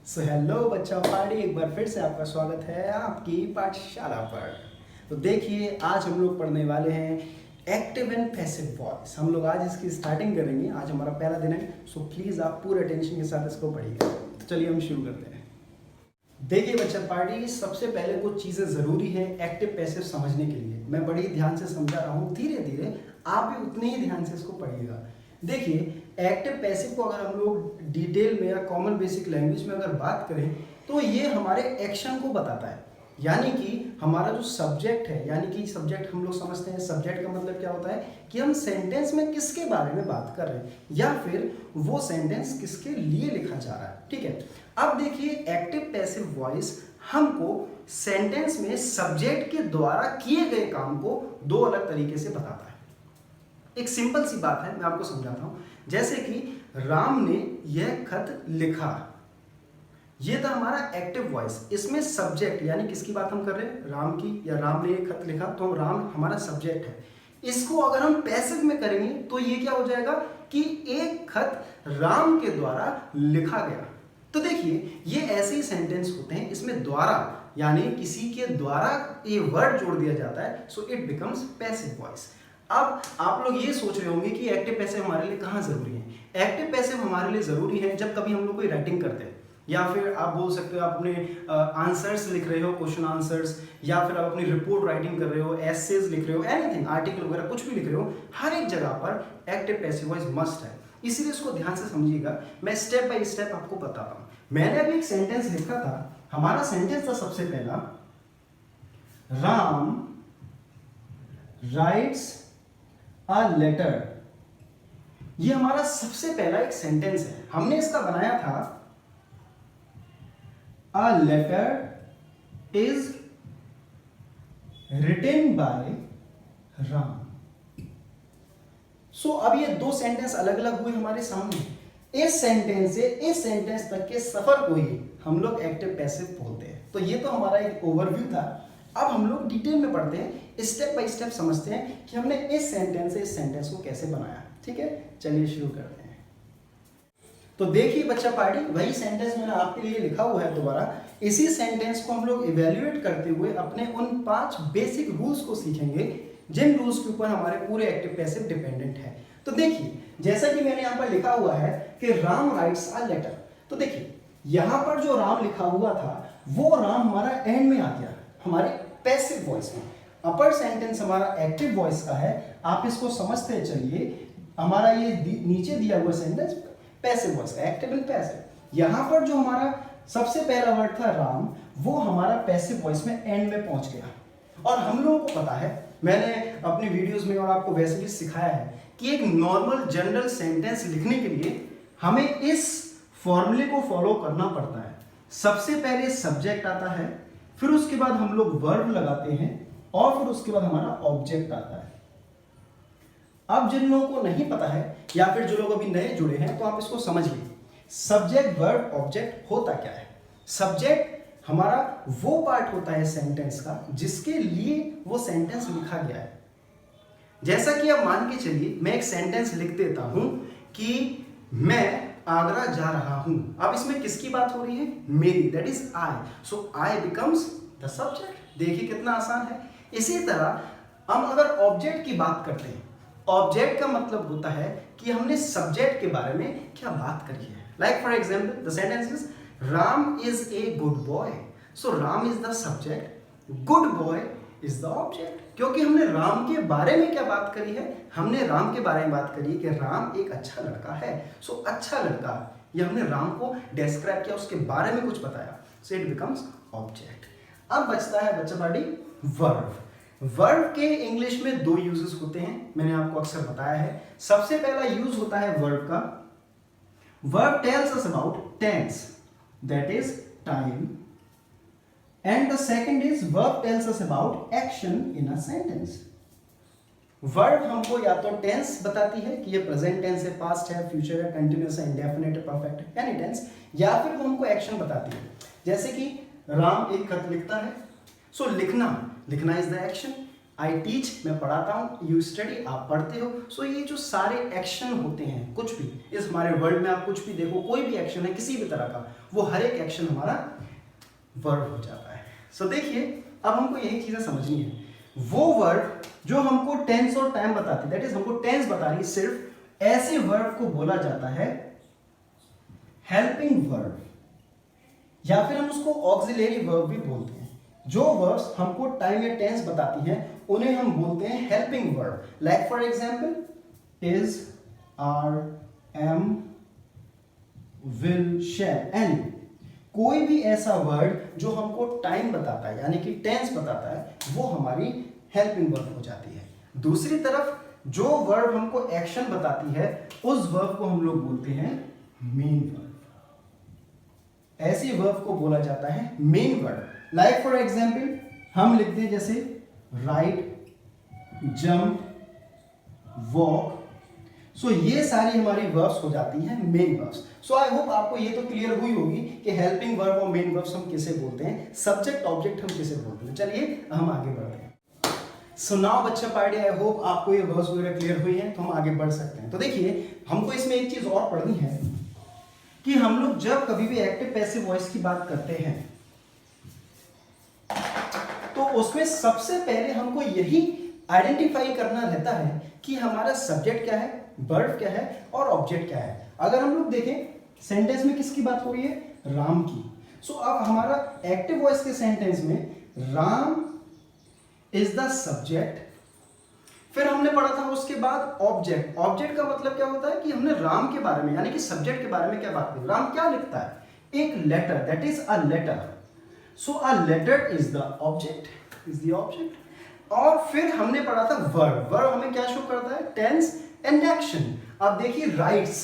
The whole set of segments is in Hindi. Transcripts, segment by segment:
सो हेलो बच्चा पार्टी, एक बार फिर से आपका स्वागत है आपकी पाठशाला पर। तो देखिए, आज हम लोग पढ़ने वाले हैं एक्टिव एंड पैसिव वॉइस। हम लोग आज इसकी स्टार्टिंग करेंगे। आज हमारा पहला दिन है, सो प्लीज़ आप पूरे अटेंशन के साथ इसको पढ़िएगा। तो चलिए हम शुरू करते हैं। देखिए बच्चा पार्टी, सबसे पहले कुछ चीज़ें ज़रूरी हैं एक्टिव पैसिव समझने के लिए। मैं बड़ी ध्यान से समझा रहा हूँ, धीरे धीरे आप भी उतने ही ध्यान से इसको पढ़िएगा। देखिए, एक्टिव पैसिव को अगर हम लोग डिटेल में या कॉमन बेसिक लैंग्वेज में अगर बात करें तो ये हमारे एक्शन को बताता है। यानी कि हमारा जो सब्जेक्ट है, यानी कि सब्जेक्ट हम लोग समझते हैं, सब्जेक्ट का मतलब क्या होता है कि हम सेंटेंस में किसके बारे में बात कर रहे हैं या फिर वो सेंटेंस किसके लिए लिखा जा रहा है। ठीक है, अब देखिए, एक्टिव पैसिव वॉइस हमको सेंटेंस में सब्जेक्ट के द्वारा किए गए काम को दो अलग तरीके से बताता है। एक सिंपल सी बात है, मैं आपको समझाता हूं। जैसे कि राम ने यह खत लिखा, ये था हमारा एक्टिव वॉइस। इसमें सब्जेक्ट यानी किसकी बात हम कर रहे हैं, राम की, या राम ने यह खत लिखा, तो राम हमारा सब्जेक्ट है। इसको अगर हम पैसिव में करेंगे तो ये क्या हो जाएगा कि एक खत राम के द्वारा लिखा गया। तो देखिए, ये ऐसे ही सेंटेंस होते हैं, इसमें द्वारा यानी किसी के द्वारा ये वर्ड जोड़ दिया जाता है, so it becomes passive voice. अब आप लोग ये सोच रहे होंगे कि एक्टिव पैसिव हमारे लिए कहाँ जरूरी है। एक्टिव पैसिव हमारे लिए जरूरी है जब कभी हम लोग कोई राइटिंग करते हैं, या फिर आप बोल सकते हो आप अपने आंसर्स लिख रहे हो, क्वेश्चन आंसर्स, या फिर आप अपनी रिपोर्ट राइटिंग कर रहे हो, एसेज लिख रहे हो, एनीथिंग, आर्टिकल वगैरह कुछ भी लिख रहे हो, हर एक जगह पर एक्टिव पैसिव वॉइस मस्ट है। इसीलिए इसको ध्यान से समझिएगा। मैं स्टेप बाय स्टेप आपको बताता हूँ। मैंने अभी एक सेंटेंस लिखा था, हमारा सेंटेंस था सबसे पहला, राम राइट्स अ लेटर। ये हमारा सबसे पहला एक सेंटेंस है। हमने इसका बनाया था, a letter is written by Ram. So अब ये दो सेंटेंस अलग अलग हुए हमारे सामने। इस सेंटेंस से इस सेंटेंस तक के सफर को ही हम लोग एक्टिव पैसिव बोलते हैं। तो ये तो हमारा एक ओवरव्यू था। अब हम लोग डिटेल में पढ़ते हैं, स्टेप बाय स्टेप समझते हैं कि हमने इस सेंटेंस से इस सेंटेंस को कैसे बनाया। ठीक है, चलिए शुरू करते हैं। तो देखिए बच्चा पार्टी, वही सेंटेंस मैंने आपके लिए लिखा हुआ है दोबारा। इसी सेंटेंस को हम लोग इवेल्युएट करते हुए अपने उन 5 बेसिक रूल्स को सीखेंगे, जिन रूल्स के ऊपर हमारे पूरे एक्टिव पैसिव डिपेंडेंट है। तो देखिए, जैसा कि मैंने यहाँ पर लिखा हुआ है कि राम राइट्स अ लेटर। तो देखिए, यहाँ पर जो राम लिखा हुआ था वो राम हमारा एंड में आ गया, हमारे पैसिव वॉइस में। अपर सेंटेंस हमारा एक्टिव वॉइस का है, आप इसको समझते चलिए। हमारा ये नीचे दिया हुआ सेंटेंस पैसिव वॉइस का, एक्टिव एंड पैसिव। यहां पर जो हमारा सबसे पहला वर्ड था राम, वो हमारा पैसिव वॉइस में एंड में पहुंच गया। और हम लोगों को पता है, मैंने अपनी वीडियोस में और आपको वैसे भी सिखाया है कि एक नॉर्मल जनरल सेंटेंस लिखने के लिए हमें इस फॉर्मूले को फॉलो करना पड़ता है। सबसे पहले सब्जेक्ट आता है, फिर उसके बाद हम लोग वर्ब लगाते हैं, और फिर उसके बाद हमारा ऑब्जेक्ट आता है। अब जिन लोगों को नहीं पता है या फिर जो लोग अभी नए जुड़े हैं, तो आप इसको समझिए। सब्जेक्ट वर्ब ऑब्जेक्ट होता क्या है। सब्जेक्ट हमारा वो पार्ट होता है सेंटेंस का जिसके लिए वो सेंटेंस लिखा गया है। जैसा कि अब मान के चलिए, मैं एक सेंटेंस लिख देता हूं कि मैं आगरा जा रहा हूं। अब इसमें किसकी बात हो रही है, मेरी, that is I. So I becomes the subject. देखिए कितना आसान है। इसी तरह हम अगर ऑब्जेक्ट की बात करते हैं, ऑब्जेक्ट का मतलब होता है कि हमने सब्जेक्ट के बारे में क्या बात करी है। Like for example, the sentence is Ram is a good boy. So Ram is the subject, good boy is the object. क्योंकि हमने राम के बारे में क्या बात करी है, हमने राम के बारे में बात करी है कि राम एक अच्छा लड़का है। सो अच्छा लड़का, ये हमने राम को डिस्क्राइब किया, उसके बारे में कुछ बताया, सो इट बिकम्स ऑब्जेक्ट। अब बचता है बच्चा पार्टी वर्ब। वर्ब के इंग्लिश में 2 यूजेस होते हैं, मैंने आपको अक्सर बताया है। सबसे पहला यूज होता है वर्ब का, verb tells us about tense, that is time, and the second is verb tells us about action in a sentence. Verb हमको या तो टेंस बताती है कि ये प्रेजेंट टेंस है, पास्ट है, फ्यूचर है, कंटिन्यूअस है, इंडेफिनिट है, परफेक्ट है, एनी टेंस, या फिर वो हमको एक्शन बताती है। जैसे कि राम एक खत लिखता है, सो लिखना, लिखना is the action. I teach, मैं पढ़ाता हूँ, यू स्टडी, आप पढ़ते हो। सो ये जो सारे एक्शन होते हैं, कुछ भी इस हमारे वर्ल्ड में आप कुछ भी देखो, कोई भी एक्शन है किसी भी तरह का, वो हर एक एक्शन हमारा वर्ब हो जाता है। सो देखिए अब हमको यही चीजें समझनी है। वो वर्ब जो हमको टेंस और टाइम बताती है, दैट इज हमको टेंस बता रही है सिर्फ, ऐसे वर्ब को बोला जाता है हेल्पिंग वर्ब, या फिर हम उसको ऑक्सिलरी वर्ब भी बोलते हैं। जो वर्ब्स हमको टाइम या टेंस बताती हैं उन्हें हम बोलते हैं helping verb. Like for example is, are, am, will, shall, any. कोई भी ऐसा वर्ड जो हमको टाइम बताता है यानी कि टेंस बताता है, वो हमारी हेल्पिंग वर्ब हो जाती है। दूसरी तरफ जो वर्ब हमको एक्शन बताती है, उस वर्ब को हम लोग बोलते हैं मेन वर्ब। ऐसी वर्ब को बोला जाता है main verb. Like for example हम लिखते हैं जैसे राइट, जंप, वॉक। सो ये सारी हमारी वर्ब्स हो जाती हैं main verbs. So I hope आपको ये तो क्लियर हुई होगी कि हेल्पिंग वर्ब और मेन वर्ब्स हम किसे बोलते हैं, सब्जेक्ट ऑब्जेक्ट हम किसे बोलते हैं। चलिए हम आगे बढ़ते हैं। सो नाउ बच्चा पार्टी, आई होप आपको ये वर्ब्स वगैरह क्लियर हुई हैं, तो हम आगे बढ़ सकते हैं। तो देखिए हमको इसमें एक चीज और पढ़नी है कि हम लोग जब कभी भी एक्टिव पैसिव वॉइस की बात करते हैं तो उसमें सबसे पहले हमको यही आइडेंटिफाई करना रहता है कि हमारा सब्जेक्ट क्या है, वर्ब क्या है और ऑब्जेक्ट क्या है। अगर हम लोग देखें सेंटेंस में किसकी बात हो रही है, राम की। सो अब हमारा एक्टिव वॉइस के सेंटेंस में राम इज द सब्जेक्ट। फिर हमने पढ़ा था उसके बाद ऑब्जेक्ट। ऑब्जेक्ट का मतलब क्या होता है कि हमने राम के बारे में यानी कि सब्जेक्ट के बारे में क्या बात की, राम क्या लिखता है, एक letter, that is a letter. So a letter is the object, is the object. और फिर हमने पढ़ा था वर्ब। वर्ब हमें क्या शो करता है, टेंस एंड एक्शन। अब देखिए राइट्स,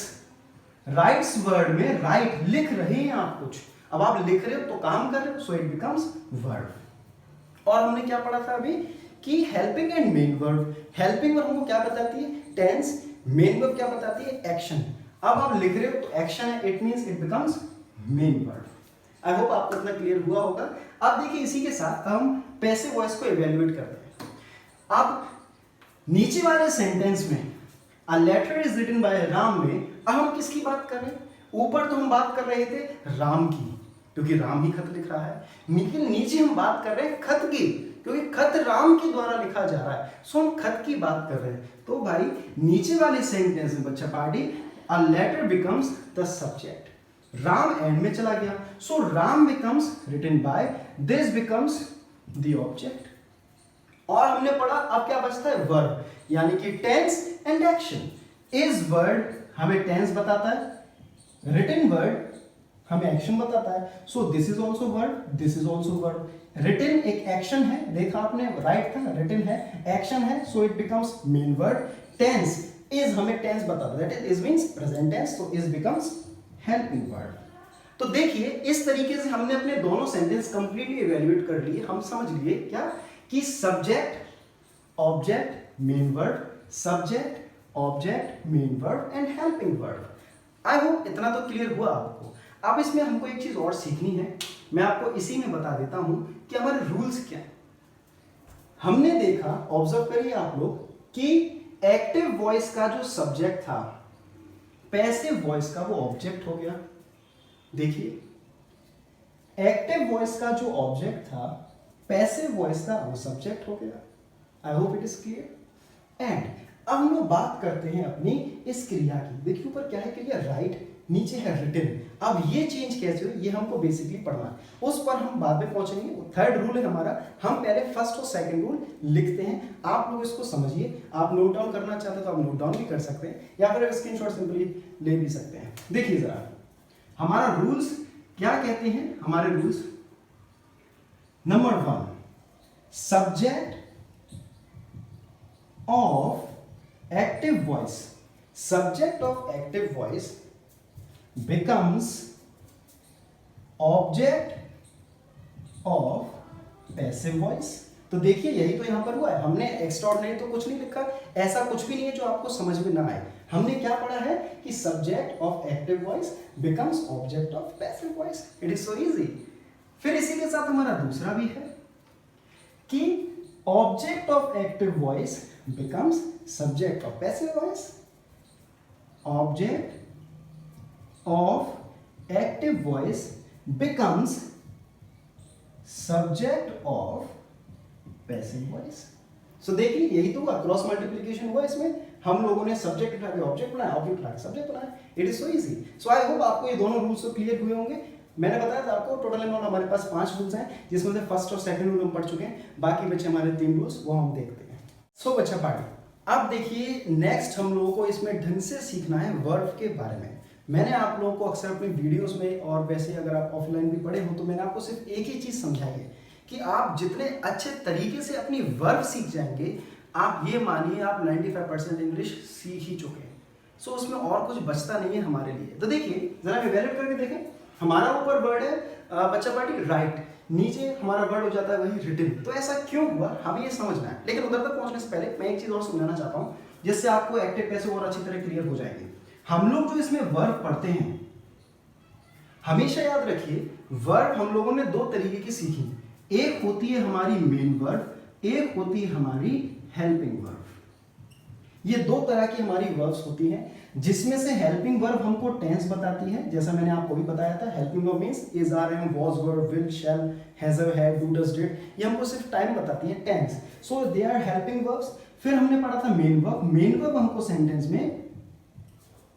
राइट्स वर्ड में राइट, लिख रहे हैं आप कुछ, अब आप लिख रहे हो तो काम कर रहे हो, सो इट बिकम्स वर्ब। और हमने क्या पढ़ा था अभी कि helping and main verb. Helping verb हमको क्या बताती है, टेंस, मेन वर्ब क्या बताती है, एक्शन। अब आप लिख रहे हो तो एक्शन है, it means it becomes main verb. I hope आपको इतना क्लियर हुआ होगा। अब देखिए इसी के साथ हम पैसिव वॉइस को इवेल्युएट करते हैं। अब नीचे वाले सेंटेंस में a letter is written by Ram में अब हम किसकी बात कर रहे हैं, ऊपर तो हम बात कर रहे थे राम की क्योंकि राम ही खत लिख रहा है, लेकिन नीचे हम बात कर रहे हैं खत की क्योंकि खत राम के द्वारा लिखा जा रहा है। सो हम खत की बात कर रहे हैं। तो भाई नीचे वाले सेंटेंस में बच्चा party a letter becomes the subject, Ram end में चला गया, so Ram becomes written by, this becomes the object. और हमने पढ़ा अब क्या बचता है, वर्ब, यानी कि tense and action. Is word हमें टेंस बताता है, रिटन वर्ड हमें एक्शन बताता है। So this is also word, this is also word. Written एक एक्शन है, देखा आपने, राइट था, रिटन है, एक्शन है, so it becomes main word. Tense, is हमें टेंस बताता है, that is means present tense, so is becomes helping word. तो देखिए इस तरीके से हमने अपने दोनों सेंटेंस कंप्लीटली इवैल्यूएट कर लिए। हम समझ लिए क्या कि subject, object, main word, subject, object, main word and helping word. I hope इतना तो क्लियर हुआ आपको। अब इसमें हमको एक चीज और सीखनी है, मैं आपको इसी में बता देता हूं कि हमारे रूल्स क्या हैं। हमने देखा, ऑब्जर्व करिए आप लोग, कि एक्टिव वॉइस का जो सब्जेक्ट था, पैसिव वॉइस का वो ऑब्जेक्ट हो गया। देखिए एक्टिव वॉइस का जो ऑब्जेक्ट था, पैसिव वॉइस का वो सब्जेक्ट हो गया। I hope it is clear. And अब हम लोग बात करते हैं अपनी इस क्रिया की। देखिए ऊपर क्या है क्रिया, राइट, नीचे है रिटन। अब ये चेंज कैसे हुई ये हमको बेसिकली पढ़ना है, उस पर हम बाद में पहुंचेंगे। थर्ड रूल है हमारा, हम पहले फर्स्ट और सेकंड रूल लिखते हैं। आप लोग इसको समझिए, आप नोट डाउन करना चाहते हो तो आप नोट डाउन भी कर सकते हैं या फिर स्क्रीनशॉट सिंपली ले भी सकते हैं। देखिए जरा हमारा रूल्स क्या कहते हैं। हमारे rules number 1, subject of active voice, subject of active voice becomes object of passive voice। तो देखिए यही तो यहां पर हुआ है, हमने एक्स्ट्राऑर्डिनरी तो कुछ नहीं लिखा, ऐसा कुछ भी नहीं है जो आपको समझ में ना आए। हमने क्या पढ़ा है कि subject of active voice becomes object of passive voice. It is so easy. फिर इसी के साथ हमारा दूसरा भी है कि object of active voice becomes subject of passive voice. Object of active voice becomes subject of passive voice. So देखिए यही तो क्रॉस मल्टीप्लिकेशन हुआ इसमें। हम लोगों ने सब्जेक्ट उठा के ऑब्जेक्ट बनाया, ऑब्जेक्ट उठा के सब्जेक्ट बनाया। It is so easy. So I hope आपको ये दोनों रूल्स तो क्लियर हुए होंगे। मैंने बताया था आपको टोटल एंड ऑल हमारे पास 5 रूल्स हैं, जिसमें से फर्स्ट और सेकंड रूल हम पढ़ चुके हैं। बाकी बच्चे हमारे 3 रूल्स वो हम देखते हैं। सो बच्चा पार्टी, अब देखिए नेक्स्ट हम लोगों को इसमें ढंग से सीखना है वर्ब के बारे में। मैंने आप लोगों को अक्सर अपनी वीडियोस में और वैसे अगर आप ऑफलाइन भी पढ़े हो तो मैंने आपको सिर्फ एक ही चीज समझाई है कि आप जितने अच्छे तरीके से अपनी वर्ब सीख जाएंगे, आप ये मानिए आप 95% इंग्लिश सीख ही चुके हैं। सो उसमें और कुछ बचता नहीं है हमारे लिए। तो देखिए जरा इवैल्यूएट करके देखें। हमारा ऊपर वर्ड है बच्चा पार्टी राइट, नीचे हमारा वर्ड हो जाता है वही रिटन। तो ऐसा क्यों हुआ हमें ये समझना है। लेकिन उधर तक पहुंचने से पहले मैं एक चीज और समझाना चाहता हूँ, जिससे आपको एक्टिव पैसिव और अच्छी तरह क्लियर हो जाएंगे। हम लोग जो इसमें वर्ब पढ़ते हैं, हमेशा याद रखिए वर्ब हम लोगों ने 2 तरीके की सीखी। एक होती है हमारी मेन वर्ब, एक होती है हमारी हेल्पिंग वर्ब। ये 2 तरह की हमारी वर्ब्स होती हैं, जिसमें से हेल्पिंग वर्ब हमको टेंस बताती है, जैसा मैंने आपको भी बताया था। Helping verb means is, are, am, was, were, will, shall, has, had, do, does, did. ये हमको सिर्फ टाइम बताती है, tense. So they are helping verbs. फिर हमने पढ़ा था मेन वर्ब। मेन वर्ब हमको सेंटेंस में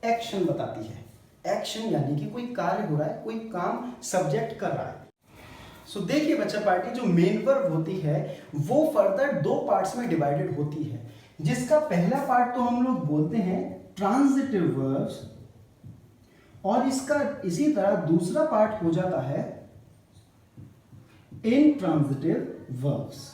एक्शन बताती है। एक्शन यानी कि कोई कार्य हो रहा है, कोई काम सब्जेक्ट कर रहा है। सो देखिए बच्चा पार्टी, जो मेन वर्ब होती है वो फर्दर 2 पार्ट्स में डिवाइडेड होती है, जिसका पहला पार्ट तो हम लोग बोलते हैं ट्रांजिटिव वर्ब्स, और इसका इसी तरह दूसरा पार्ट हो जाता है इनट्रांजिटिव वर्ब्स।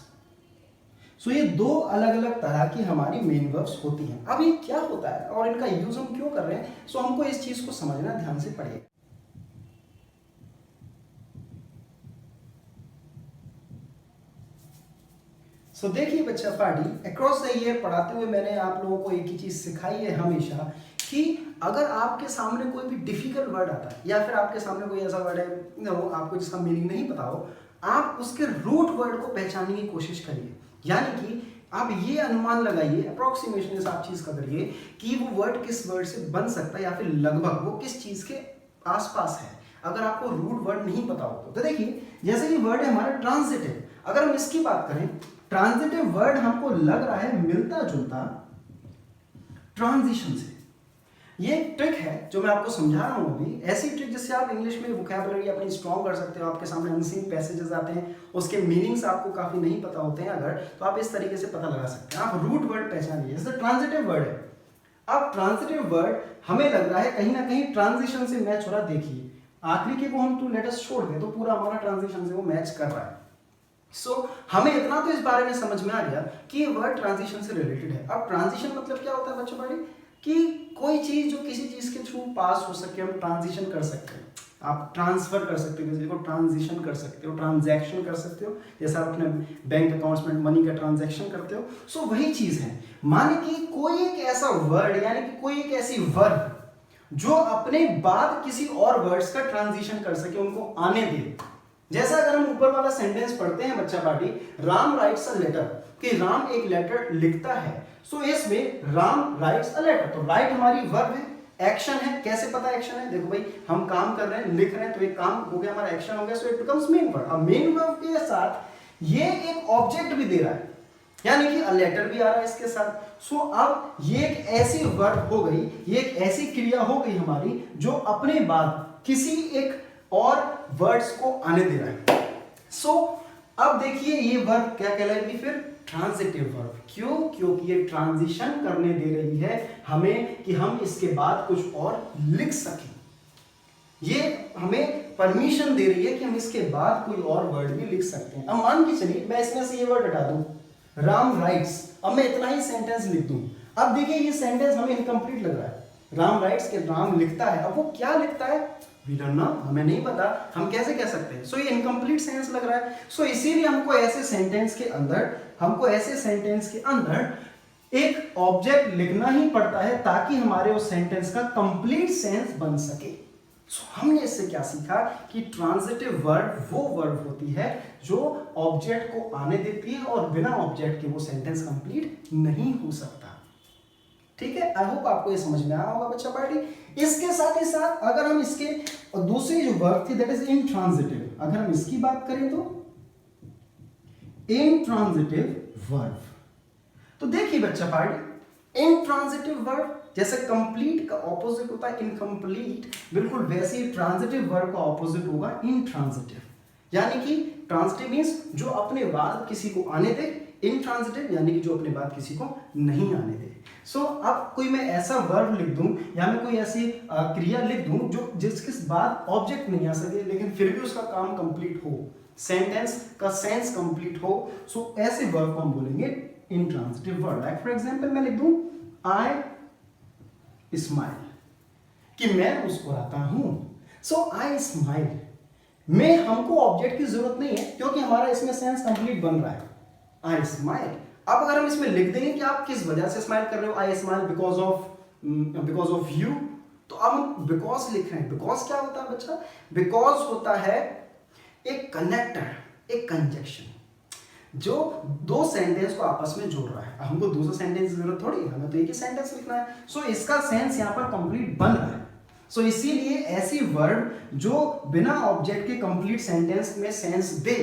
सो ये 2 अलग अलग तरह की हमारी मेन वर्ब्स होती हैं। अब ये क्या होता है और इनका यूज हम क्यों कर रहे हैं, सो हमको इस चीज को समझना, ध्यान से पढ़िए। सो देखिए बच्चा पार्टी, अक्रॉस द ईयर पढ़ाते हुए मैंने आप लोगों को एक ही चीज सिखाई है हमेशा, कि अगर आपके सामने कोई भी डिफिकल्ट वर्ड आता है या फिर आपके सामने कोई ऐसा वर्ड है आपको जिसका मीनिंग नहीं पता हो, आप उसके रूट वर्ड को पहचानने की कोशिश करिए। यानी कि आप ये अनुमान लगाइए, अप्रोक्सीमेशन जैसा आप चीज का करिए कि वो वर्ड किस वर्ड से बन सकता है या फिर लगभग वो किस चीज के आसपास है, अगर आपको रूट वर्ड नहीं पता हो तो। देखिए जैसे कि वर्ड है हमारा ट्रांजिटिव, अगर हम इसकी बात करें, ट्रांजिटिव वर्ड हमको लग रहा है मिलता जुलता ट्रांजिशन से। ये एक ट्रिक है जो मैं आपको समझा रहा हूं अभी, ऐसी ट्रिक जिससे आप इंग्लिश में वोकैबुलरी अपनी स्ट्रॉन्ग कर सकते हो। आपके सामने अनसीन पैसेजेस आते हैं, उसके मीनिंग्स आपको काफी नहीं पता होते हैं अगर, तो आप इस तरीके से पता लगा सकते हैं। आप रूट वर्ड पहचानिए, जैसे ट्रांजिटिव वर्ड है। अब ट्रांजिटिव वर्ड हमें लग रहा है कहीं ना कहीं ट्रांजिशन से मैच हो रहा। देखिए आखिरी के को हम टू लेटर्स छोड़ दें तो पूरा हमारा ट्रांजिशन से वो मैच कर रहा है। सो हमें इतना तो इस बारे में समझ में आ गया कि ये वर्ड ट्रांजिशन से रिलेटेड है। अब ट्रांजिशन मतलब क्या होता है बच्चों बड़ी, कि कोई चीज जो किसी चीज के थ्रू पास हो सके, हम ट्रांजिशन कर सकते हैं। आप ट्रांसफर कर सकते हो किसी को, ट्रांजिशन कर सकते हो, ट्रांजैक्शन कर सकते हो, जैसा आप अपने बैंक अकाउंट्स में मनी का ट्रांजैक्शन करते हो। सो वही चीज है। माने कि कोई एक ऐसा वर्ड यानी कि कोई एक ऐसी वर्ब जो अपने बाद किसी और वर्ड्स का ट्रांजिशन कर सके, उनको आने दे। जैसा अगर हम ऊपर वाला सेंटेंस पढ़ते हैं बच्चा party, Ram writes a letter, कि राम एक लेटर लिखता है। सो इसमें राम राइट्स अ लेटर, तो राइट हमारी वर्ब है, एक्शन है। कैसे पता एक्शन है, देखो भाई हम काम कर रहे हैं, लिख रहे हैं, तो एक काम हो गया हमारा, एक्शन हो गया। सो इट बिकम्स मेन वर्ब। अब मेन वर्ब के साथ ये एक ऑब्जेक्ट भी दे रहा है, यानी कि अ लेटर भी आ रहा है इसके साथ। सो अब ये एक ऐसी वर्ब हो गई, ये एक ऐसी क्रिया हो गई हमारी जो अपने बाद किसी एक और वर्ड्स को आने दे रहा है। सो अब देखिए ये वर्ब क्या कहलाएगी फिर, ट्रांजिटिव वर्ब। क्यों? क्योंकि ये ट्रांजिशन करने दे रही है हमें कि हम इसके बाद कुछ और लिख सकें। ये हमें परमिशन दे रही है कि हम इसके बाद कोई और वर्ड भी लिख सकते हैं। अब मान के चलिए मैं इसमें से ये वर्ड हटा दूं, राम राइट्स, अब मैं इतना ही सेंटेंस लिख दूं। अब देखिए ये सेंटेंस हमें इनकम्प्लीट लग रहा है। राम राइट्स के राम लिखता है, अब वो क्या लिखता है वी डोंट नो, हमें नहीं पता, हम कैसे कह सकते हैं। सो ये इनकम्प्लीट सेंस लग रहा है। सो इसीलिए हमको ऐसे सेंटेंस के अंदर एक ऑब्जेक्ट लिखना ही पड़ता है ताकि हमारे उस सेंटेंस का कंप्लीट सेंस बन सके। हमने इससे क्या सीखा कि ट्रांजिटिव वर्ब वो वर्ब होती है जो ऑब्जेक्ट को आने देती है और बिना ऑब्जेक्ट के वो सेंटेंस कंप्लीट नहीं हो सकता। ठीक है, आई होप आपको ये समझ में आया होगा बच्चा पार्टी। इसके साथ ही साथ अगर हम इसके और दूसरी जो वर्ब थी दैट इज इंट्रांजिटिव, अगर हम इसकी बात करें तो इंट्रांजिटिव वर्ब, तो देखिए बच्चा पार्टी इंट्रांजिटिव वर्ब जैसे कंप्लीट का ऑपोजिट होता है इनकम्प्लीट, बिल्कुल वैसे ही ट्रांजिटिव वर्ब का ऑपोजिट होगा इंट्रांजिटिव। यानी कि ट्रांजिटिव मींस जो अपने बाद किसी को आने दे, इंट्रांजिटिव यानी कि जो अपने बाद किसी को नहीं आने दे। अब कोई मैं ऐसा वर्ब लिख दूं या मैं कोई ऐसी क्रिया लिख दूं जो जिसके बाद ऑब्जेक्ट नहीं आ सके लेकिन फिर भी उसका काम कंप्लीट हो, सेंटेंस का सेंस कंप्लीट हो, ऐसे वर्ब को हम बोलेंगे intransitive verb. Like for example मैं लिख दूं आई स्माइल, कि मैं मुस्कुराता हूं। आई स्माइल में हमको ऑब्जेक्ट की जरूरत नहीं है क्योंकि हमारा इसमें सेंस कंप्लीट बन रहा है, आई स्माइल। अब अगर हम इसमें लिख देंगे कि आप किस वजह से स्माइल कर रहे हो, आई स्माइल बिकॉज ऑफ यू, तो अब हम बिकॉज लिख रहे हैं। बिकॉज क्या होता है बच्चा? बिकॉज होता है एक कनेक्टर, एक कंजक्शन जो दो सेंटेंस को आपस में जोड़ रहा है। हमको दूसरे सेंटेंस की जरूरत थोड़ी है, हमें तो एक ही सेंटेंस लिखना है। इसका सेंस यहां पर कंप्लीट बन रहा है। इसीलिए ऐसी वर्ब जो बिना ऑब्जेक्ट के कंप्लीट सेंटेंस में सेंस दे,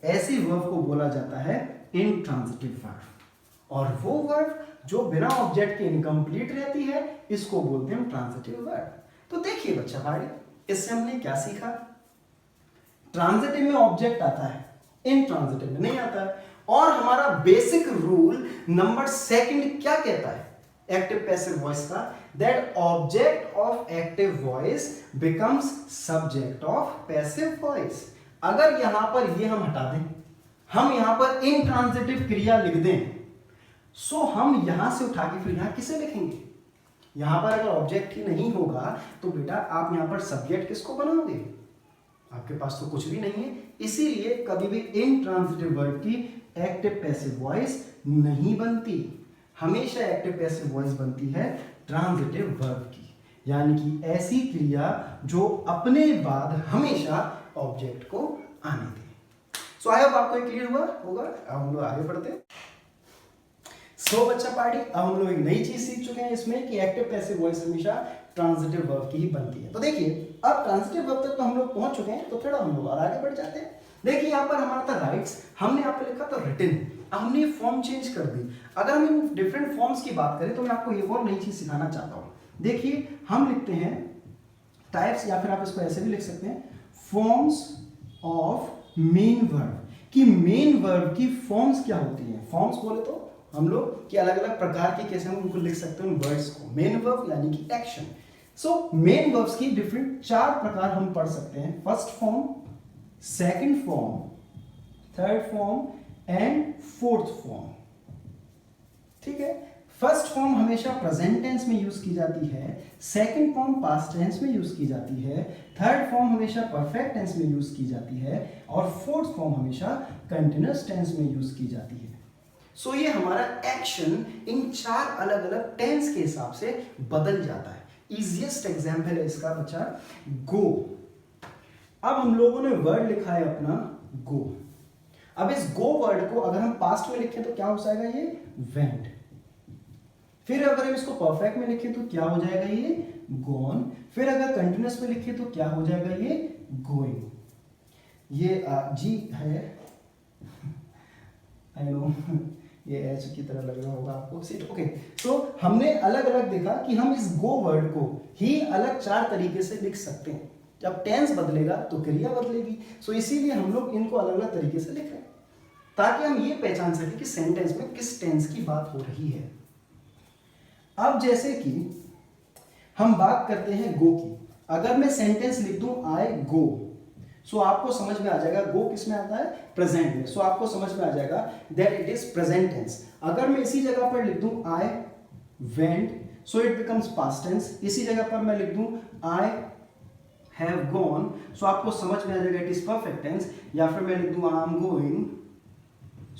ऐसी वर्ब को बोला जाता है इंट्रांजिटिव वर्ब। और वो वर्ब जो बिना ऑब्जेक्ट के इनकम्प्लीट रहती है, इसको बोलते हैं ट्रांजिटिव वर्ब। तो देखिए बच्चा भाई, इससे हमने क्या सीखा? ट्रांजिटिव में ऑब्जेक्ट आता है, इंट्रांजिटिव में नहीं आता है। और हमारा बेसिक रूल नंबर सेकंड क्या कहता है एक्टिव पैसिव वॉइस का? That object of active voice becomes subject of passive voice. अगर यहां पर ये हम हटा दें, हम यहां पर इंट्रांजिटिव क्रिया लिख दें, हम यहां से उठा के फिर यहां किसे लिखेंगे? यहां पर अगर ऑब्जेक्ट ही नहीं होगा तो बेटा आप यहां पर सब्जेक्ट किसको बनाओगे? आपके पास तो कुछ भी नहीं है। इसीलिए कभी भी इंट्रांजिटिव वर्ब की एक्टिव पैसिव वॉइस नहीं बनती। हमेशा एक्टिव पैसिव वॉइस बनती है ट्रांजिटिव वर्ब की, यानी कि ऐसी क्रिया जो अपने बाद हमेशा ऑब्जेक्ट को आने दे। आई होप आपको क्लियर हुआ होगा। अब हम लोग आगे बढ़ते हैं। बच्चा पार्टी, अब हम लोग एक नई चीज सीख चुके हैं इसमें कि एक्टिव पैसिव वॉइस हमेशा ट्रांजिटिव वर्ब की ही बनती है। तो देखिए अब ट्रांजिटिव वर्ब तक तो हम लोग पहुंच चुके हैं, तो थोड़ा हम लोग और आगे बढ़ जाते हैं। देखिए यहाँ पर हमारा था राइट्स, हमने यहाँ पे लिखा था रिटन। अब हमने फॉर्म चेंज कर दी। अगर हम इन डिफरेंट फॉर्म्स की बात करें तो मैं आपको एक और नई चीज सिखाना चाहता हूँ। देखिए हम लिखते हैं टाइप्स, या फिर आप इसको ऐसे भी लिख सकते हैं, फॉर्म्स ऑफ मेन वर्ब। कि मेन वर्ब की फॉर्म्स क्या होती हैं? फॉर्म्स बोले तो हम लोग कि अलग अलग प्रकार की कैसे हम उनको लिख सकते हैं उन वर्ड्स को। मेन वर्ब यानी कि एक्शन। मेन वर्ब्स की डिफरेंट 4 प्रकार हम पढ़ सकते हैं। First form, second form, third form and fourth form. ठीक है, फर्स्ट फॉर्म हमेशा प्रेजेंट टेंस में यूज की जाती है, सेकंड फॉर्म पास्ट टेंस में यूज की जाती है, थर्ड फॉर्म हमेशा परफेक्ट टेंस में यूज की जाती है और फोर्थ फॉर्म हमेशा कंटिन्यूअस टेंस में यूज की जाती है। ये हमारा एक्शन इन 4 अलग अलग टेंस के हिसाब से बदल जाता है। इजीएस्ट एग्जाम्पल है इसका बच्चा गो। अब हम लोगों ने वर्ड लिखा है अपना गो। अब इस गो वर्ड को अगर हम पास्ट में लिखें तो क्या हो जाएगा? ये वेंट। फिर अगर हम इसको परफेक्ट में लिखें तो क्या हो जाएगा? ये गॉन। फिर अगर कंटिन्यूअस में लिखें तो क्या हो जाएगा? ये गोइंग। ये जी है, आई नो ये एच की तरह लग रहा होगा आपको सीट। ओके, हमने अलग अलग देखा कि हम इस गो वर्ड को ही अलग 4 तरीके से लिख सकते हैं। जब टेंस बदलेगा तो क्रिया बदलेगी। इसीलिए हम लोग इनको अलग अलग तरीके से लिख रहे हैं ताकि हम ये पहचान सकें कि सेंटेंस में किस टेंस की बात हो रही है। अब जैसे कि हम बात करते हैं गो की। अगर मैं सेंटेंस लिख दूं आई गो, आपको समझ में आ जाएगा गो किस में आता है? प्रेजेंट में। आपको समझ में आ जाएगा that it is present tense. अगर मैं इसी जगह पर लिख दूं I went, it becomes past tense. इसी जगह पर मैं लिख दूं आई हैव गॉन, आपको समझ में आ जाएगा इट इज परफेक्ट टेंस। या फिर मैं लिख दूं I am going,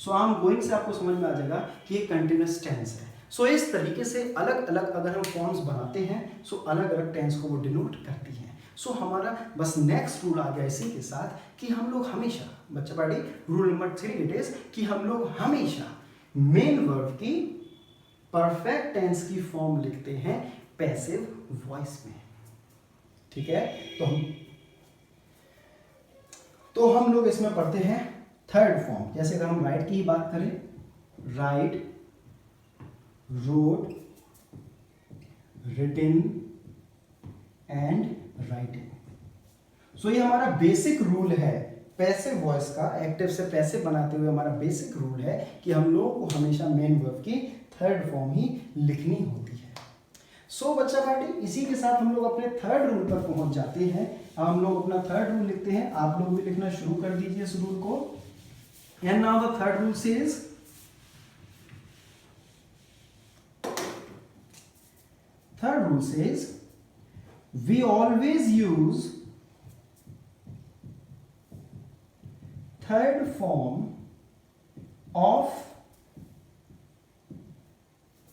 I am going से आपको समझ में आ जाएगा कि ये कंटिन्यूअस टेंस है। इस तरीके से अलग अलग अगर हम फॉर्म्स बनाते हैं अलग अलग टेंस को वो डिनोट करती हैं। सो हमारा बस नेक्स्ट रूल आ गया इसी के साथ कि हम लोग हमेशा, बच्चा party rule number 3 it is कि हम लोग हमेशा मेन वर्ब की परफेक्ट टेंस की फॉर्म लिखते हैं पैसिव वॉइस में। ठीक है, तो हम लोग इसमें पढ़ते हैं थर्ड फॉर्म। जैसे अगर हम राइट की ही बात करें, write, wrote, written and writing. So ये हमारा बेसिक रूल है पैसिव वॉइस का, एक्टिव से पैसिव बनाते हुए हमारा बेसिक रूल है कि हम लोग को हमेशा मेन वर्ब की थर्ड फॉर्म ही लिखनी होती है। सो बच्चा पार्टी इसी के साथ हम लोग अपने थर्ड रूल पर पहुंच जाते हैं। अब हम लोग अपना थर्ड रूल लिखते हैं, आप लोग भी लिखना शुरू कर दीजिए इस रूल को। And now the third rule says, third rule says we always use third form of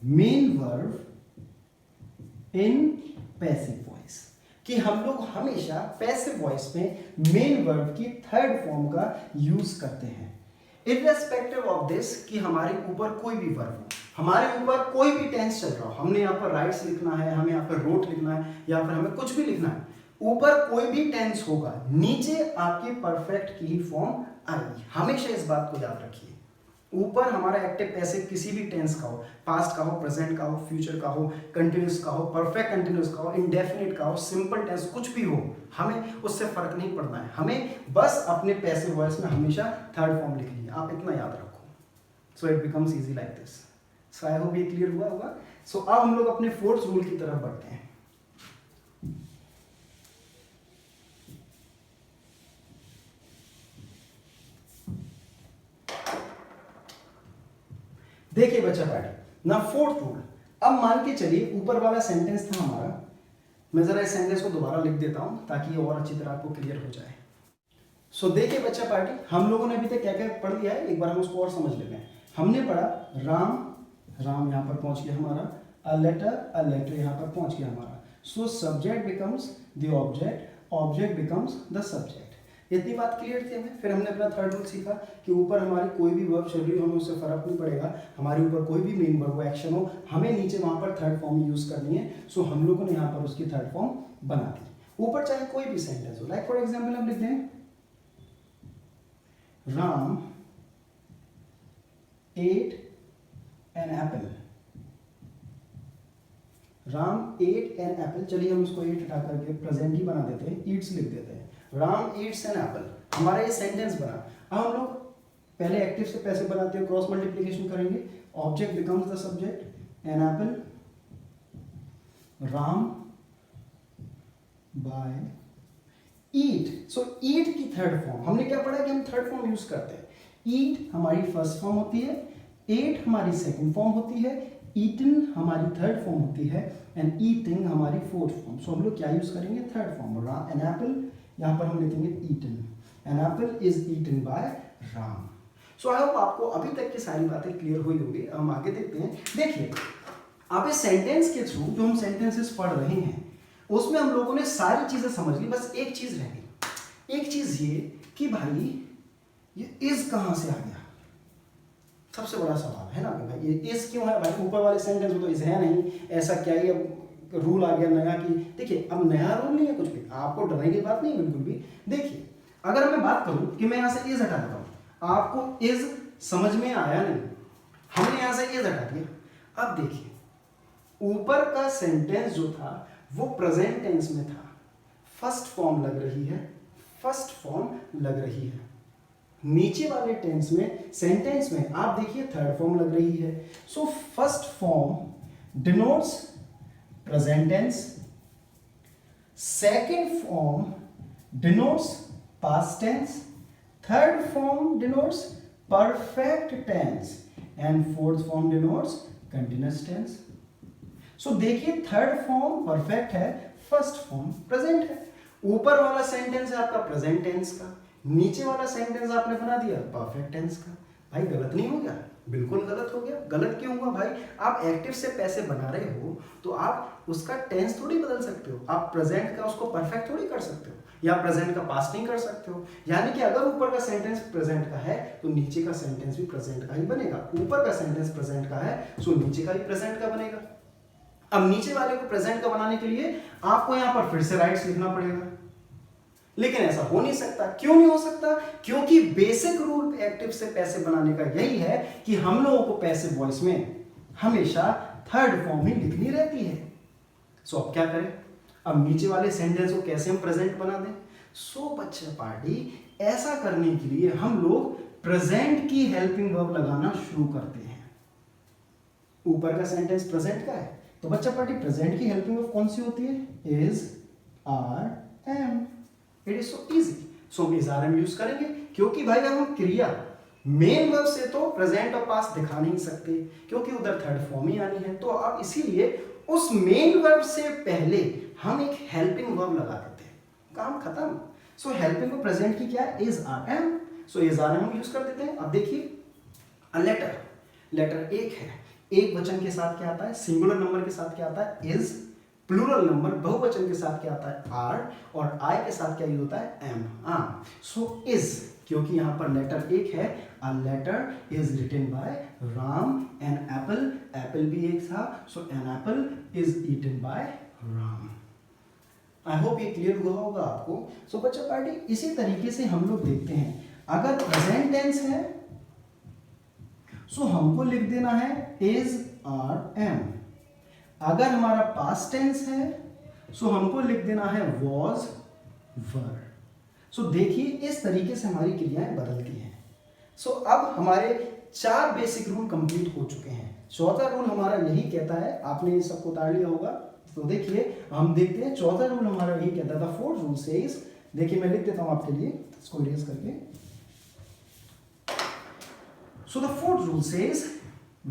main verb in passive voice। कि हम लोग हमेशा पैसिव वॉइस में मेन वर्ब की थर्ड फॉर्म का यूज करते हैं इररेस्पेक्टिव ऑफ दिस कि हमारे ऊपर कोई भी वर्ब हो, हमारे ऊपर कोई भी टेंस चल रहा हो, हमने यहाँ पर राइट्स लिखना है, हमें यहाँ पर रोट लिखना है, या फिर हमें कुछ भी लिखना है, ऊपर कोई भी टेंस होगा, नीचे आपकी परफेक्ट की ही फॉर्म आएगी। हमेशा इस बात को याद रखिए, ऊपर हमारा एक्टिव पैसिव किसी भी टेंस का हो, पास्ट का हो, प्रेजेंट का हो, फ्यूचर का हो, कंटिन्यूस का हो, परफेक्ट कंटिन्यूस का हो, इंडेफिनिट का हो, सिंपल टेंस, कुछ भी हो, हमें उससे फर्क नहीं पड़ना है। हमें बस अपने पैसिव वॉइस में हमेशा थर्ड फॉर्म लिखनी है, आप इतना याद रखो। सो it becomes easy like this. So I hope ये क्लियर हुआ होगा। सो अब हम लोग अपने फोर्थ रूल की तरफ बढ़ते हैं। देखिए बच्चा पार्टी ना फोर्थ रूल। अब मान के चलिए ऊपर वाला सेंटेंस था हमारा, मैं जरा इस सेंटेंस को दोबारा लिख देता हूं ताकि ये और अच्छी तरह आपको क्लियर हो जाए। सो देखिए बच्चा पार्टी, हम लोगों ने अभी तक क्या क्या पढ़ लिया है, एक बार हम उसको और समझ लेते हैं। हमने पढ़ा राम, राम यहां पर पहुंच गया हमारा, अ लेटर यहां पर पहुंच गया हमारा। So subject becomes the object, object becomes the subject. इतनी बात क्लियर थी हमें। फिर हमने अपना थर्ड रूल सीखा कि ऊपर हमारी कोई भी वर्ब चल रही हो, हमें उससे फर्क नहीं पड़ेगा, हमारे ऊपर कोई भी मेन वर्ब एक्शन हो, हमें नीचे वहां पर थर्ड फॉर्म यूज करनी है। सो हम लोगों ने यहाँ पर उसकी थर्ड फॉर्म बना दी। ऊपर चाहे कोई भी सेंटेंस हो, लाइक फॉर एग्जाम्पल हम लिख दें Ram ate an apple। Ram ate an apple, चलिए हम इसको ate हटा करके प्रेजेंट ही बना देते हैं, ईट्स लिख देते हैं। राम ईट्स एन एप्पल, हमारा ये सेंटेंस बना। अब हम लोग पहले एक्टिव से पैसिव बनाते हैं, क्रॉस मल्टीप्लिकेशन करेंगे, object becomes the subject, an apple, Ram by eat. So eat की थर्ड फॉर्म हमने क्या पढ़ा कि हम थर्ड फॉर्म यूज करते हैं। ईट हमारी फर्स्ट फॉर्म होती है, एट हमारी सेकंड फॉर्म होती है, ईटन हमारी थर्ड फॉर्म होती है, एंड ईटिंग हमारी फोर्थ फॉर्म। सो हम लोग क्या यूज करेंगे, थर्ड फॉर्म। एन एप्पल, यहां पर हम लिखेंगे eaten, an apple is eaten by Ram. So I hope आपको अभी तक की सारी बातें क्लियर हुई होगी। हम आगे देखते हैं। देखिए आप इस सेंटेंस के थ्रू जो हम सेंटेंसेस पढ़ रहे हैं उसमें हम लोगों ने सारी चीजें समझ ली, बस एक चीज रह गई। एक चीज ये कि भाई ये इज कहां से आ गया, सबसे बड़ा सवाल है ना कि भाई ये इज क्यों है। भाई ऊपर वाले सेंटेंस में तो इज है नहीं, ऐसा क्या ही अब रूल आ गया नया कि देखिए अब नया रूल नहीं है कुछ भी, आपको डरने की बात नहीं है बिल्कुल भी। देखिए अगर मैं बात करूं कि मैं यहां से इज हटा देता हूं, आपको इज समझ में आया नहीं, हमने यहां से इज हटा दिया। अब देखिए ऊपर का सेंटेंस जो था वो प्रेजेंट टेंस में था, फर्स्ट फॉर्म लग रही है, फर्स्ट फॉर्म लग रही है। नीचे वाले टेंस में सेंटेंस में आप देखिए थर्ड फॉर्म लग रही है। So first form denotes present tense, second form denotes past tense, third form denotes perfect tense, and fourth form denotes continuous tense. So देखिए थर्ड फॉर्म परफेक्ट है, फर्स्ट फॉर्म प्रेजेंट है। ऊपर वाला सेंटेंस है आपका प्रेजेंट टेंस का, नीचे वाला सेंटेंस आपने बना दिया परफेक्ट टेंस का। भाई गलत नहीं हो गया? बिल्कुल गलत हो गया। गलत क्यों हुआ भाई? आप एक्टिव से पैसे बना रहे हो तो आप उसका टेंस थोड़ी बदल सकते हो, आप प्रेजेंट का उसको परफेक्ट थोड़ी कर सकते हो, या प्रेजेंट का पास्ट नहीं कर सकते हो। यानी कि अगर ऊपर का सेंटेंस प्रेजेंट का है तो नीचे का सेंटेंस भी प्रेजेंट का ही बनेगा। ऊपर का सेंटेंस प्रेजेंट का है सो नीचे का भी प्रेजेंट का बनेगा। अब नीचे वाले को प्रेजेंट का बनाने के लिए आपको यहां पर फिर से राइट्स लिखना पड़ेगा, लेकिन ऐसा हो नहीं सकता। क्यों नहीं हो सकता? क्योंकि बेसिक रूल एक्टिव से पैसे बनाने का यही है कि हम लोगों को पैसिव वॉइस में हमेशा थर्ड फॉर्म ही लिखनी रहती है। सो अब क्या करें? अब नीचे वाले सेंटेंस को कैसे हम प्रेजेंट बना दें? सो बच्चा पार्टी, ऐसा करने के लिए हम लोग प्रेजेंट की हेल्पिंग वर्ब लगाना शुरू करते हैं। ऊपर का सेंटेंस प्रेजेंट का है तो बच्चा पार्टी प्रेजेंट की हेल्पिंग वर्ब कौन सी होती है? Is, are, am. It is so easy. So हम इज आर एम यूज करेंगे, क्योंकि भाई अगर हम क्रिया मेन वर्ब से तो प्रेजेंट और पास्ट दिखा नहीं सकते, क्योंकि उधर थर्ड फॉर्म ही आनी है। तो अब इसीलिए उस मेन वर्ब से पहले हम एक हेल्पिंग वर्ब लगा देते हैं, काम खत्म। सो हेल्पिंग वर्ब प्रेजेंट की क्या है? Is, are, am. So is, are, am हम यूज कर देते हैं। अब देखिए लेटर, लेटर एक है, एक वचन के साथ क्या आता है? सिंगुलर नंबर के साथ क्या आता है? इज। प्लूरल नंबर बहुवचन के साथ क्या आता है? आर। और आई के साथ क्या यूज होता है? एम। सो इज, क्योंकि यहां पर लेटर एक है, a letter is written by Ram an apple. Apple भी एक था, so an apple is eaten by Ram. I hope ये क्लियर हुआ होगा आपको। सो बच्चा पार्टी, इसी तरीके से हम लोग देखते हैं, अगर प्रेजेंट टेंस है सो हमको लिख देना है इज, आर, एम। अगर हमारा पास्ट टेंस है सो हमको लिख देना है वॉज, वर। सो देखिए इस तरीके से हमारी क्रियाएं बदलती हैं। सो अब हमारे 4 बेसिक रूल कंप्लीट हो चुके हैं। चौथा रूल हमारा यही कहता है, आपने ये सबको उतार लिया होगा, तो देखिए हम देखते हैं। चौथा रूल हमारा यही कहता था, फोर्थ रूल सेज, देखिए मैं लिख देता हूं आपके लिए इसको इरेज करके। So the fourth rule says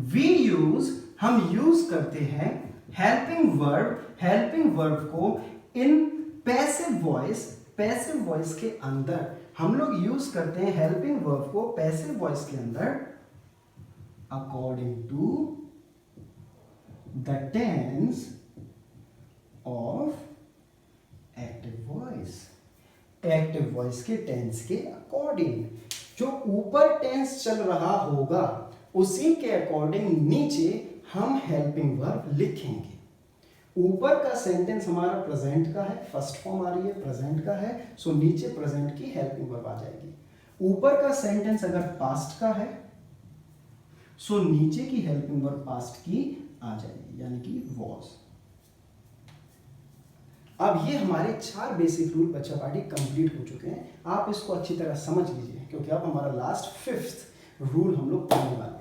we use, हम यूज करते हैं हेल्पिंग वर्ब को in passive voice. Passive voice के अंदर हम लोग यूज करते हैं हेल्पिंग वर्ब को पैसिव वॉइस के अंदर according to the tense of active voice. Active voice के टेंस के अकॉर्डिंग, जो ऊपर टेंस चल रहा होगा उसी के अकॉर्डिंग नीचे हम हेल्पिंग वर्ब लिखेंगे। ऊपर का सेंटेंस हमारा प्रेजेंट का है, फर्स्ट फॉर्म आ रही है, प्रेजेंट का है, सो नीचे प्रेजेंट की हेल्पिंग वर्ब आ जाएगी। ऊपर का सेंटेंस अगर पास्ट का है सो नीचे की हेल्पिंग वर्ब पास्ट की आ जाएगी, यानी कि वॉज। अब ये हमारे 4 बेसिक रूल बच्चा पार्टी कंप्लीट हो चुके हैं। आप इसको अच्छी तरह समझ लीजिए, क्योंकि अब हमारा लास्ट 5th रूल हम लोग पढ़ने वाले हैं।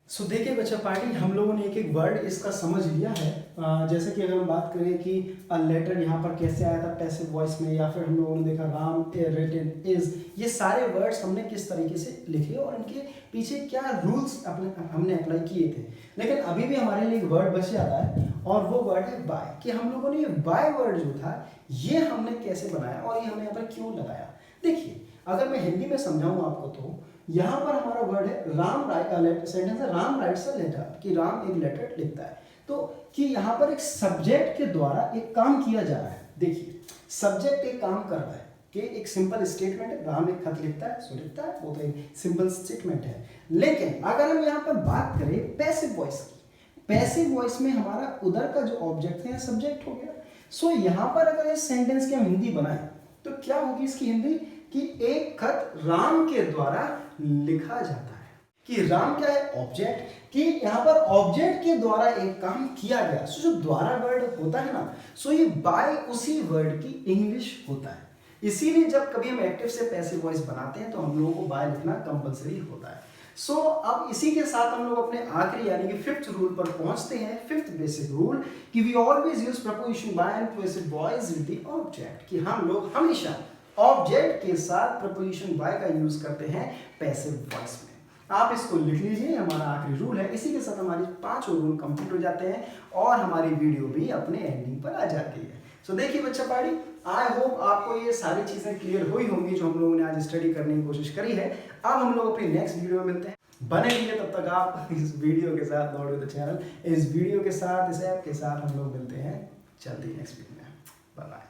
सो देखिए बच्चा पार्टी, हम लोगों ने एक एक वर्ड इसका समझ लिया है। जैसे कि अगर हम बात करें कि अ लेटर यहाँ पर कैसे आया था पैसिव वॉइस में, या फिर हम लोगों ने देखा राम, रिटन, इज, ये सारे वर्ड्स हमने किस तरीके से लिखे और इनके पीछे क्या रूल्स हमने अप्लाई किए थे। लेकिन अभी भी हमारे लिए एक वर्ड बच जाता है और वो वर्ड है बाय, कि हम लोगों ने ये बाय वर्ड जो था ये हमने कैसे बनाया और ये हमने यहाँ पर क्यों लगाया। देखिए अगर मैं हिंदी में समझाऊँ आपको तो यहाँ पर हमारा वर्ड है राम राइट, सेंटेंस है राम राइट्स अ लेटर, कि राम एक लेटर लिखता है। तो कि यहाँ पर एक सब्जेक्ट के द्वारा एक काम किया जा रहा है। देखिए सब्जेक्ट एक काम कर रहा है कि एक सिंपल स्टेटमेंट है, राम एक खत लिखता है, सो लिखता है, वो तो एक सिंपल स्टेटमेंट है। लेकिन अगर हम यहाँ पर बात करें पैसिव वॉइस की, पैसिव वॉइस में हमारा उधर का जो ऑब्जेक्ट है सब्जेक्ट हो गया। सो यहाँ पर अगर इस सेंटेंस की हम हिंदी बनाए तो क्या होगी इसकी हिंदी, कि एक खत राम के द्वारा लिखा जाता है। कि राम क्या है? ऑब्जेक्ट, कि यहाँ पर ऑब्जेक्ट के द्वारा एक काम किया गया। सो जो द्वारा वर्ड होता है ना, सो ये बाय उसी वर्ड की इंग्लिश होता है। इसीलिए जब कभी हम एक्टिव से पैसिव वॉइस बनाते हैं तो हम लोगों को बाय लिखना कंपलसरी होता है। सो अब इसी के साथ हम लोग अपने आखिरी यानी कि 5th रूल पर पहुंचते हैं। 5th बेसिक रूल कि we always use preposition by and passive voice with the object, कि हम लोग हमेशा ऑब्जेक्ट के साथ प्रपोजिशन बाय का यूज करते हैं पैसिव वॉइस में। आप इसको लिख लीजिए, हमारा आखिरी रूल है। इसी के साथ हमारी 5 रूल कंप्लीट हो जाते हैं और हमारी वीडियो भी अपने एंडिंग पर आ जाती है। सो देखिए बच्चा पार्टी, आई होप आपको ये सारी चीजें क्लियर हुई होंगी जो हम लोगों ने आज स्टडी करने की कोशिश करी है। अब हम लोग अपनी नेक्स्ट वीडियो में मिलते हैं। बने रहिए तब तक आप इस वीडियो के साथ, नॉट विद द चैनल। इस वीडियो के साथ, इस ऐप के साथ हम लोग मिलते हैं जल्दी नेक्स्ट वीडियो में। Bye bye.